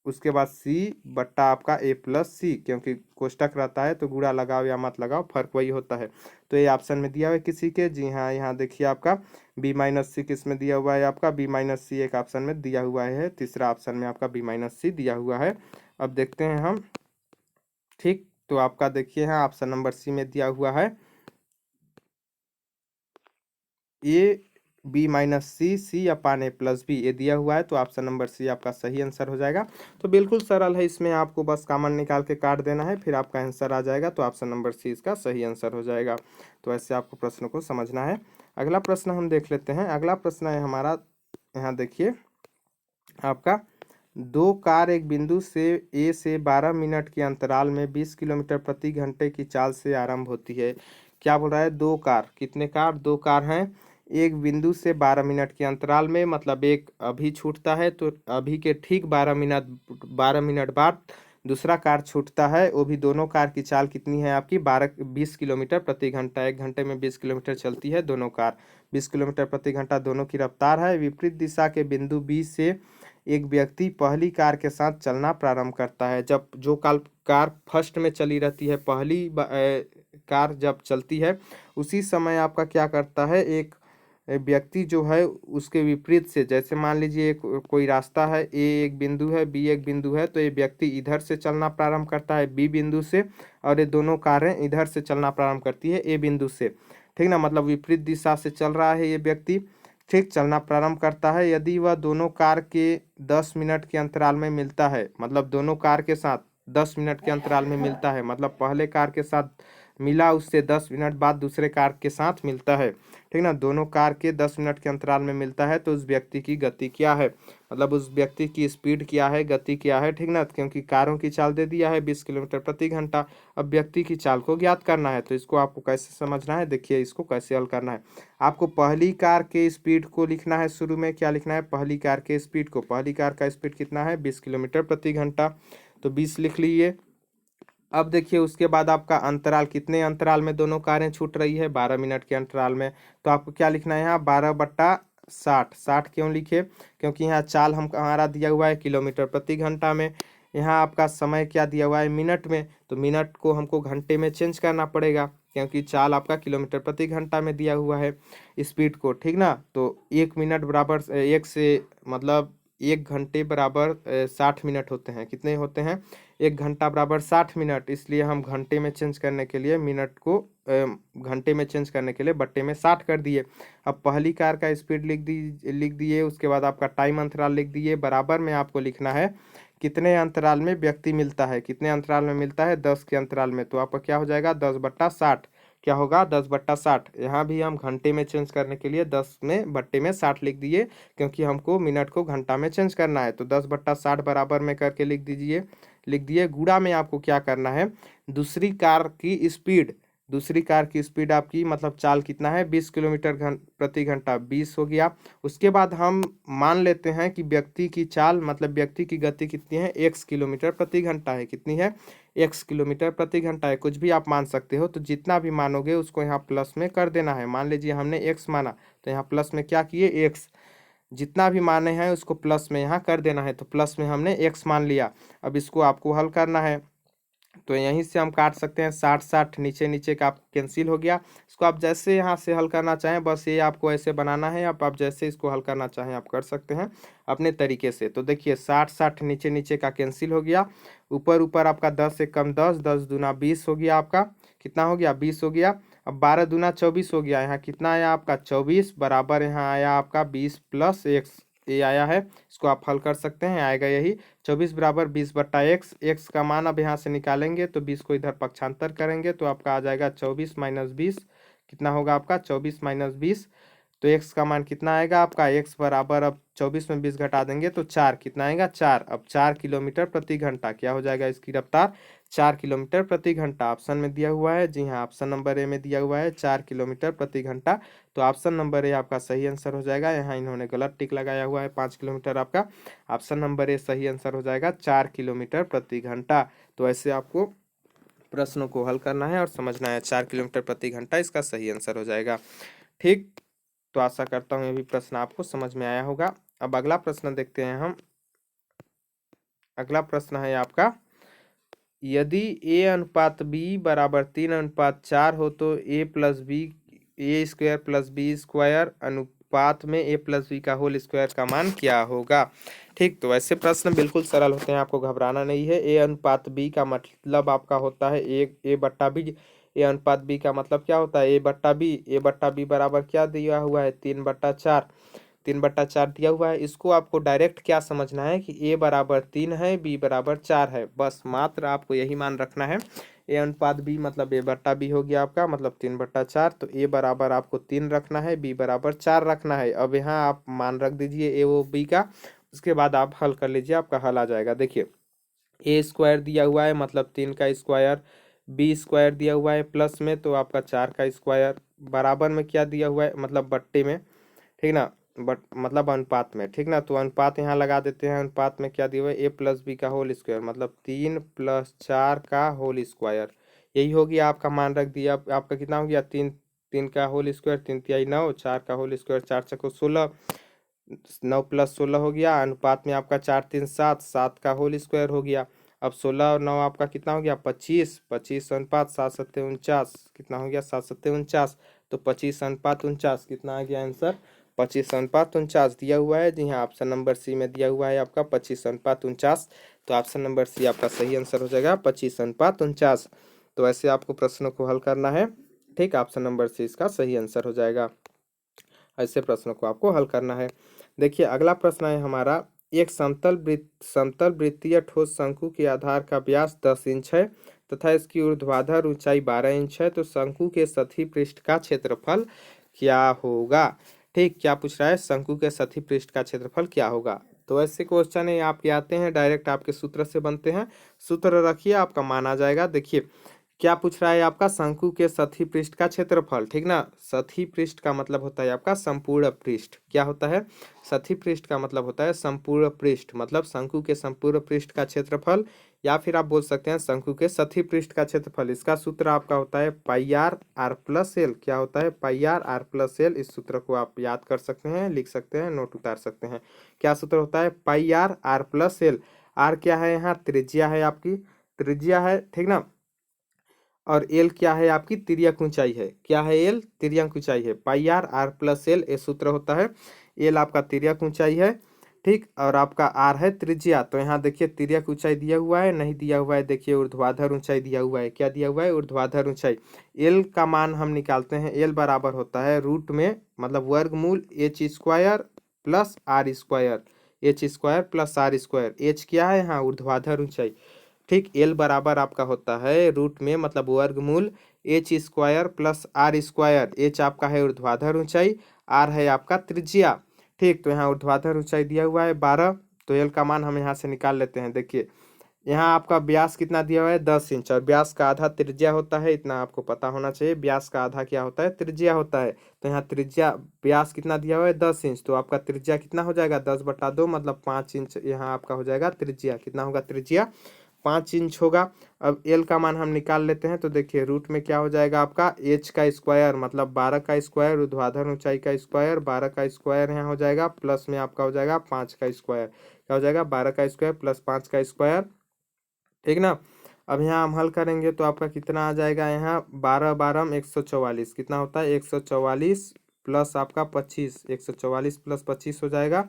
[SPEAKER 1] उसके बाद c बट्टा आपका a + c, क्योंकि कोष्टक रहता है तो गुणा लगाओ या मत लगाओ फर्क वही होता है। तो ये ऑप्शन में दिया हुआ है किसी के, जी हाँ, यहाँ देखिए आपका b -c किस में दिया हुआ है, आपका b -c एक ऑप्शन में दिया हुआ है, तीसरा ऑप्शन में आपका b -c दिया हुआ है। अब देखते हैं हम, ठीक। तो आपका देखिए यहाँ ऑप्शन नंबर सी में दिया हुआ है a b -c upon a + b, ये दिया हुआ है, तो ऑप्शन नंबर सी आपका सही आंसर हो जाएगा। तो बिल्कुल सरल है, इसमें आपको बस कॉमन निकाल के काट देना है, फिर आपका आंसर आ जाएगा। तो ऑप्शन नंबर सी इसका सही आंसर हो जाएगा। तो ऐसे आपको प्रश्न को समझना है। अगला प्रश्न हम देख लेते हैं। अगला प्रश्न है हमारा, यहाँ देखिए आपका दो कार एक बिंदु से ए से 12 मिनट के अंतराल में 20 किलोमीटर प्रति घंटे की चाल से आरंभ होती है। क्या बोल रहा है? दो कार, कितने कार? दो कार हैं, एक बिंदु से 12 मिनट के अंतराल में, मतलब एक अभी छूटता है तो अभी के ठीक 12 मिनट बाद दूसरा कार छूटता है। वो भी दोनों कार की चाल कितनी है आपकी? 20 किलोमीटर प्रति घंटा। एक घंटे में 20 किलोमीटर चलती है दोनों कार, 20 किलोमीटर प्रति घंटा दोनों की रफ्तार है। विपरीत दिशा के बिंदु बी से एक व्यक्ति पहली कार के साथ चलना प्रारंभ करता है। जब जो कार फर्स्ट में चली रहती है, पहली कार जब चलती है, उसी समय आपका क्या करता है, एक व्यक्ति जो है उसके विपरीत से, जैसे मान लीजिए कोई रास्ता है, ए एक बिंदु है, बी एक बिंदु है, तो ये व्यक्ति इधर से चलना प्रारंभ करता है बी बिंदु से, और ये दोनों कारें इधर से चलना प्रारंभ करती है ए बिंदु से। ठीक ना, मतलब विपरीत दिशा से चल रहा है ये व्यक्ति, ठीक, चलना प्रारंभ करता है। यदि वह दोनों कार के 10 मिनट के अंतराल में मिलता है, मतलब दोनों कार के साथ 10 मिनट के अंतराल में मिलता है, मतलब पहले कार के साथ मिला, उससे 10 मिनट बाद दूसरे कार के साथ मिलता है, ठीक ना, दोनों कार के 10 मिनट के अंतराल में मिलता है, तो उस व्यक्ति की गति क्या है, मतलब उस व्यक्ति की स्पीड क्या है, गति क्या है, ठीक ना, क्योंकि कारों की चाल दे दिया है 20 किलोमीटर प्रति घंटा। अब व्यक्ति की चाल को ज्ञात करना है, तो इसको आपको कैसे समझना है, देखिए इसको कैसे हल करना है। आपको पहली कार के स्पीड को लिखना है, शुरू में क्या लिखना है, पहली कार के स्पीड को, पहली कार का स्पीड कितना है, 20 किलोमीटर प्रति घंटा, तो 20 लिख लीजिए। अब देखिए उसके बाद आपका अंतराल, कितने अंतराल में दोनों कारें छूट रही है, 12 मिनट के अंतराल में, तो आपको क्या लिखना है यहाँ, 12/60। 60 क्यों लिखे, क्योंकि यहाँ चाल हम हमारा दिया हुआ है किलोमीटर प्रति घंटा में, यहाँ आपका समय क्या दिया हुआ है, मिनट में, तो मिनट को हमको घंटे में चेंज करना पड़ेगा, क्योंकि चाल आपका किलोमीटर प्रति घंटा में दिया हुआ है स्पीड को, ठीक ना। तो 1 मिनट बराबर एक से, मतलब 1 घंटे बराबर 60 मिनट होते हैं, कितने होते हैं, 1 घंटा बराबर 60 मिनट, इसलिए हम घंटे में चेंज करने के लिए मिनट को घंटे में चेंज करने के लिए बट्टे में 60 कर दिए। अब पहली कार का स्पीड लिख दिए, उसके बाद आपका टाइम अंतराल लिख दिए, बराबर में आपको लिखना है कितने अंतराल में व्यक्ति मिलता है, कितने अंतराल में मिलता है, 10 के अंतराल में, तो आपका क्या हो जाएगा, 10/60, क्या होगा, 10/60। यहाँ भी हम घंटे में चेंज करने के लिए 10 में बट्टे में 60 लिख दिए, क्योंकि हमको मिनट को घंटा में चेंज करना है, तो 10/60 बराबर में करके लिख दिए। गुणा में आपको क्या करना है, दूसरी कार की स्पीड आपकी, मतलब चाल कितना है, 20 किलोमीटर प्रति घंटा, 20 हो गया। उसके बाद हम मान लेते हैं कि व्यक्ति की चाल, मतलब व्यक्ति की गति कितनी है, x किलोमीटर प्रति घंटा है, कितनी है, x किलोमीटर प्रति घंटा है। कुछ भी आप मान सकते हो, तो जितना भी मानोगे उसको यहाँ प्लस में कर देना है। मान लीजिए हमने x माना, तो यहाँ प्लस में क्या किए, x, जितना भी माने हैं उसको प्लस में यहाँ कर देना है, तो प्लस में हमने x मान लिया। अब इसको आपको हल करना है, तो यहीं से हम काट सकते हैं, 60 नीचे नीचे का कैंसिल हो गया। इसको आप जैसे यहाँ से हल करना चाहें, बस ये आपको ऐसे बनाना है, आप जैसे इसको हल करना चाहें आप कर सकते हैं अपने तरीके से। तो देखिए 60 नीचे नीचे का कैंसिल हो गया, ऊपर ऊपर आपका 10 से कम 10, 10 दूना 20 हो गया, आपका कितना हो गया, 20 हो गया। अब 12 दूना 24 हो गया, यहाँ कितना आया आपका 24, बराबर यहाँ आया आपका 20 प्लस x, ये आया है, इसको आप हल कर सकते हैं, आएगा यही 24 बराबर 20/x। x का मान अब यहाँ से निकालेंगे, तो 20 को इधर पक्षांतर करेंगे, तो आपका आ जाएगा 24 माइनस 20, कितना होगा आपका 24 माइनस 20, तो x का मान कितना आएगा आपका, x बराबर, अब 24 में 20 घटा देंगे तो 4, कितना आएगा 4। अब 4 किलोमीटर प्रति घंटा क्या हो जाएगा इसकी रफ्तार, 4 किलोमीटर प्रति घंटा। ऑप्शन में दिया हुआ है, जी हाँ, ऑप्शन नंबर ए में दिया हुआ है 4 किलोमीटर प्रति घंटा, तो ऑप्शन नंबर ए आपका सही आंसर हो जाएगा। यहाँ इन्होंने गलत टिक लगाया हुआ है, 5 किलोमीटर, आपका ऑप्शन नंबर ए सही आंसर हो जाएगा, 4 किलोमीटर प्रति घंटा। तो ऐसे आपको प्रश्नों को हल करना है और समझना है, 4 किलोमीटर प्रति घंटा इसका सही आंसर हो जाएगा। ठीक, तो आशा करता हूँ ये भी प्रश्न आपको समझ में आया होगा। अब अगला प्रश्न देखते हैं हम। अगला प्रश्न है आपका, यदि a अनुपात b बराबर 3:4 हो तो a plus B, A square plus B square अनुपात में a प्लस बी का होल स्क्वायर का मान क्या होगा। ठीक, तो ऐसे प्रश्न बिल्कुल सरल होते हैं, आपको घबराना नहीं है। a अनुपात b का मतलब आपका होता है a/b। ए अनुपात बी का मतलब क्या होता है, a/b बराबर क्या दिया हुआ है, 3/4, 3/4 दिया हुआ है। इसको आपको डायरेक्ट क्या समझना है कि a बराबर 3 है, b बराबर 4 है, बस मात्र आपको यही मान रखना है। a अनुपात b मतलब a/b हो गया आपका, मतलब 3/4, तो a बराबर आपको 3 रखना है, b बराबर 4 रखना है। अब यहाँ आप मान रख दीजिए a वो b का, उसके बाद आप हल कर लीजिए, आपका हल आ जाएगा। देखिए ए स्क्वायर दिया हुआ है मतलब 3 का स्क्वायर, बी स्क्वायर दिया हुआ है प्लस में तो आपका 4 का स्क्वायर, बराबर में क्या दिया हुआ है मतलब बट्टे में, ठीक ना, बट मतलब अनुपात में, ठीक ना। तो अनुपात यहाँ लगा देते हैं। अनुपात में क्या दिया हुआ है, ए प्लस बी का होल स्क्वायर मतलब 3 + 4 का होल स्क्वायर। यही हो गया आपका मान रख दिया। आपका कितना हो गया, 3, 3 का होल स्क्वायर 3 तिहाई 9, 4 का होल स्क्वायर 4 चौको 16, 9 + 16 हो गया। अनुपात में आपका 4 3 7, 7 का होल स्क्वायर हो गया। अब 16 और 9 आपका कितना हो गया 25, 25 अनुपात 7 7 49, कितना हो गया 7 7 49। तो 25 अनुपात 49 कितना आ गया आंसर, 25 अनुपात 49 दिया हुआ है। जी हाँ, ऑप्शन नंबर सी में दिया हुआ है आपका 25 अनुपात 49। तो ऑप्शन नंबर सी आपका सही आंसर हो जाएगा 25 अनुपात 49। तो ऐसे आपको प्रश्नों को हल करना है, ठीक। ऑप्शन नंबर सी इसका सही आंसर हो जाएगा। ऐसे प्रश्नों को आपको हल करना है। देखिए अगला प्रश्न है हमारा, एक समतल वृत्तीय ठोस शंकु के आधार का व्यास 10 इंच है तथा इसकी ऊर्ध्वाधर ऊंचाई 12 इंच है, तो शंकु के सतही पृष्ठ का क्षेत्रफल क्या होगा। ठीक, क्या पूछ रहा है, शंकु के सतही पृष्ठ का क्षेत्रफल क्या होगा। तो ऐसे क्वेश्चन है आपके आते हैं डायरेक्ट आपके सूत्र से बनते हैं। सूत्र रखिए, आपका मान आ जाएगा। देखिए क्या पूछ रहा है आपका, शंकु के सतही पृष्ठ का क्षेत्रफल, ठीक ना। सतही पृष्ठ का मतलब होता है आपका संपूर्ण पृष्ठ। क्या होता है, सतही पृष्ठ का मतलब होता है संपूर्ण पृष्ठ, मतलब शंकु के संपूर्ण पृष्ठ का क्षेत्रफल, या फिर आप बोल सकते हैं शंकु के सतही पृष्ठ का क्षेत्रफल। इसका सूत्र आपका होता है πr/r+l। क्या होता है, πr/r+l। इस सूत्र को आप याद कर सकते हैं, लिख सकते हैं, नोट उतार सकते हैं। क्या सूत्र होता है, πr/r+l। आर क्या है, यहाँ त्रिज्या है, आपकी त्रिज्या है, ठीक ना। और एल क्या है, आपकी तिर्यक ऊंचाई है। क्या है, एल तिर्यक ऊंचाई है। πr/r+l ये सूत्र होता है। एल आपका तिर्यक ऊंचाई है, ठीक। और आपका आर है त्रिज्या। तो यहाँ देखिए तिर्यक ऊंचाई दिया हुआ है, नहीं दिया हुआ है, देखिए ऊर्ध्वाधर ऊंचाई दिया हुआ है। क्या दिया हुआ है, ऊर्ध्वाधर ऊंचाई। एल का मान हम निकालते हैं, एल बराबर होता है रूट में मतलब वर्गमूल h² + r², h² + r²। H क्या है, यहाँ ऊर्ध्वाधर ऊंचाई, ठीक। एल बराबर आपका होता है रूट में मतलब वर्गमूल h² + r²। एच आपका है ऊर्ध्वाधर ऊंचाई, आर है आपका त्रिज्या, ठीक। तो यहाँ ऊर्ध्वाधर ऊंचाई दिया हुआ है 12, तो एल का मान हम यहाँ से निकाल लेते हैं। देखिए यहाँ आपका व्यास कितना दिया हुआ है 10 इंच, और व्यास का आधा त्रिज्या होता है, इतना आपको पता होना चाहिए। व्यास का आधा क्या होता है, त्रिज्या होता है। तो यहाँ त्रिज्या व्यास कितना दिया हुआ है 10 इंच, तो आपका त्रिज्या कितना हो जाएगा 10/2 मतलब 5 इंच। यहाँ आपका हो जाएगा त्रिज्या, कितना होगा त्रिज्या 5 इंच होगा। अब एल का मान हम निकाल लेते हैं। तो देखिए रूट में क्या हो जाएगा आपका h² मतलब 12 का स्क्वायर, ऊर्ध्वाधर ऊंचाई का स्क्वायर, 12 का स्क्वायर यहाँ हो जाएगा, प्लस में आपका हो जाएगा 5 का स्क्वायर। क्या हो जाएगा 12 का स्क्वायर + 5 का स्क्वायर, ठीक ना। अब यहाँ हम हल करेंगे तो आपका कितना आ जाएगा, यहाँ 12 12 144, कितना होता है 144 प्लस आपका 25, 144 + 25 हो जाएगा।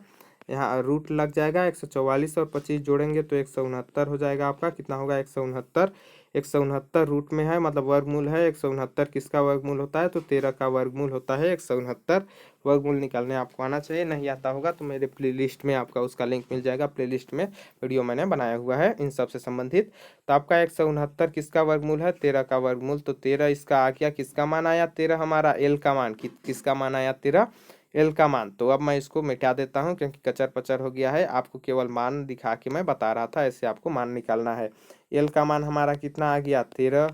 [SPEAKER 1] यहाँ रूट लग जाएगा, 144 और 25 जोड़ेंगे तो 169 हो जाएगा आपका। कितना होगा 169, 169 रूट में है मतलब वर्गमूल है। 169 किसका वर्गमूल होता है, तो 13 का वर्गमूल होता है 169। वर्गमूल निकालने आपको आना चाहिए, नहीं आता होगा तो मेरे प्लेलिस्ट में आपका उसका लिंक मिल जाएगा। प्लेलिस्ट में वीडियो मैंने बनाया हुआ है इन सब से संबंधित। तो आपका 169 किसका वर्गमूल है, 13 का वर्गमूल। तो 13 इसका आ गया, किसका मान आया 13 हमारा, एल का मान। किसका मान आया 13, एल का मान। तो अब मैं इसको मिटा देता हूं क्योंकि कचर पचर हो गया है। आपको केवल मान दिखा के मैं बता रहा था, ऐसे आपको मान निकालना है। एल का मान हमारा कितना आ गया 13,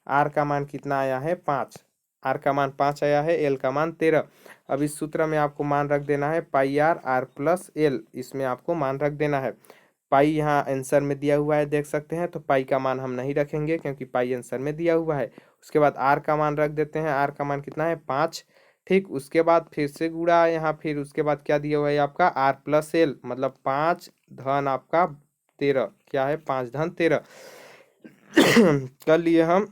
[SPEAKER 1] आर का मान कितना आया है 5, आर का मान 5 आया है, एल का मान 13। अब इस सूत्र में आपको मान रख देना है πr/r+l, इसमें आपको मान रख देना है। पाई यहाँ आंसर में दिया हुआ है, देख सकते हैं। तो पाई का मान हम नहीं रखेंगे क्योंकि पाई आंसर में दिया हुआ है। उसके बाद आर का मान रख देते हैं, आर का मान कितना है 5, ठीक। उसके बाद फिर से गुणा यहाँ, फिर उसके बाद क्या दिया हुआ है आपका r+l मतलब 5 धन आपका 13, क्या है 5 धन 13 कर लिए हम।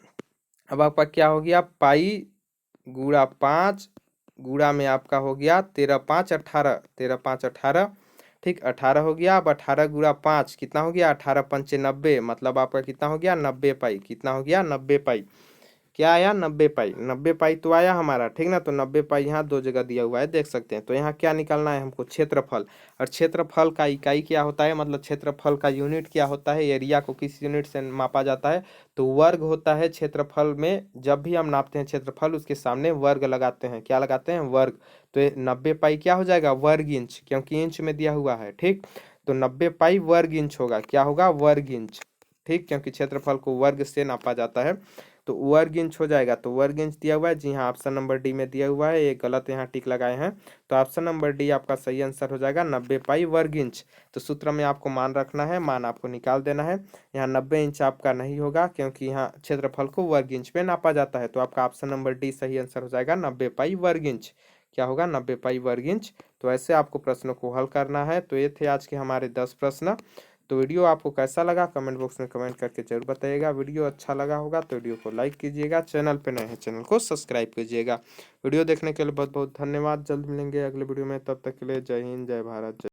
[SPEAKER 1] अब आपका क्या हो गया, पाई गुणा 5 गुणा में आपका हो गया 13 5 18, 13 5 18, ठीक 18 हो गया। अब 18 गुणा 5 कितना हो गया 18 5 90, मतलब आपका कितना हो गया 90 पाई। कितना हो गया 90 पाई, क्या आया 90 पाई। 90 पाई तो आया हमारा, ठीक ना। तो 90 पाई यहाँ दो जगह दिया हुआ है, देख सकते हैं। तो यहाँ क्या निकालना है हमको, क्षेत्रफल। और क्षेत्रफल का इकाई क्या होता है, मतलब क्षेत्रफल का यूनिट क्या होता है, एरिया को किस यूनिट से मापा जाता है, तो वर्ग होता है क्षेत्रफल में। जब भी हम नापते हैं क्षेत्रफल उसके सामने वर्ग लगाते हैं, क्या लगाते हैं वर्ग। तो 90 पाई क्या हो जाएगा वर्ग इंच, क्योंकि इंच में दिया हुआ है, ठीक। तो 90 पाई वर्ग इंच होगा। क्या होगा? वर्ग इंच। ठीक, क्योंकि क्षेत्रफल को वर्ग से नापा जाता है, तो वर्ग इंच हो जाएगा। तो वर्ग इंच दिया हुआ है जी हाँ, ऑप्शन नंबर डी में दिया हुआ है, ये गलत यहाँ टिक लगाए हैं। तो ऑप्शन नंबर डी आपका सही आंसर हो जाएगा 90 पाई वर्ग इंच। तो सूत्र में आपको मान रखना है, मान आपको निकाल देना है। यहाँ 90 इंच आपका नहीं होगा, क्योंकि यहाँ क्षेत्रफल को वर्ग इंच में नापा जाता है। तो आपका ऑप्शन नंबर डी सही आंसर हो जाएगा 90 पाई वर्ग इंच। क्या होगा? 90 पाई वर्ग इंच। तो ऐसे आपको प्रश्नों को हल करना है। तो ये थे आज के हमारे 10 प्रश्न। तो वीडियो आपको कैसा लगा कमेंट बॉक्स में कमेंट करके जरूर बताइएगा। वीडियो अच्छा लगा होगा तो वीडियो को लाइक कीजिएगा, चैनल पे नए हैं चैनल को सब्सक्राइब कीजिएगा। वीडियो देखने के लिए बहुत बहुत धन्यवाद। जल्द मिलेंगे अगले वीडियो में, तब तक के लिए जय हिंद, जय भारत, जय।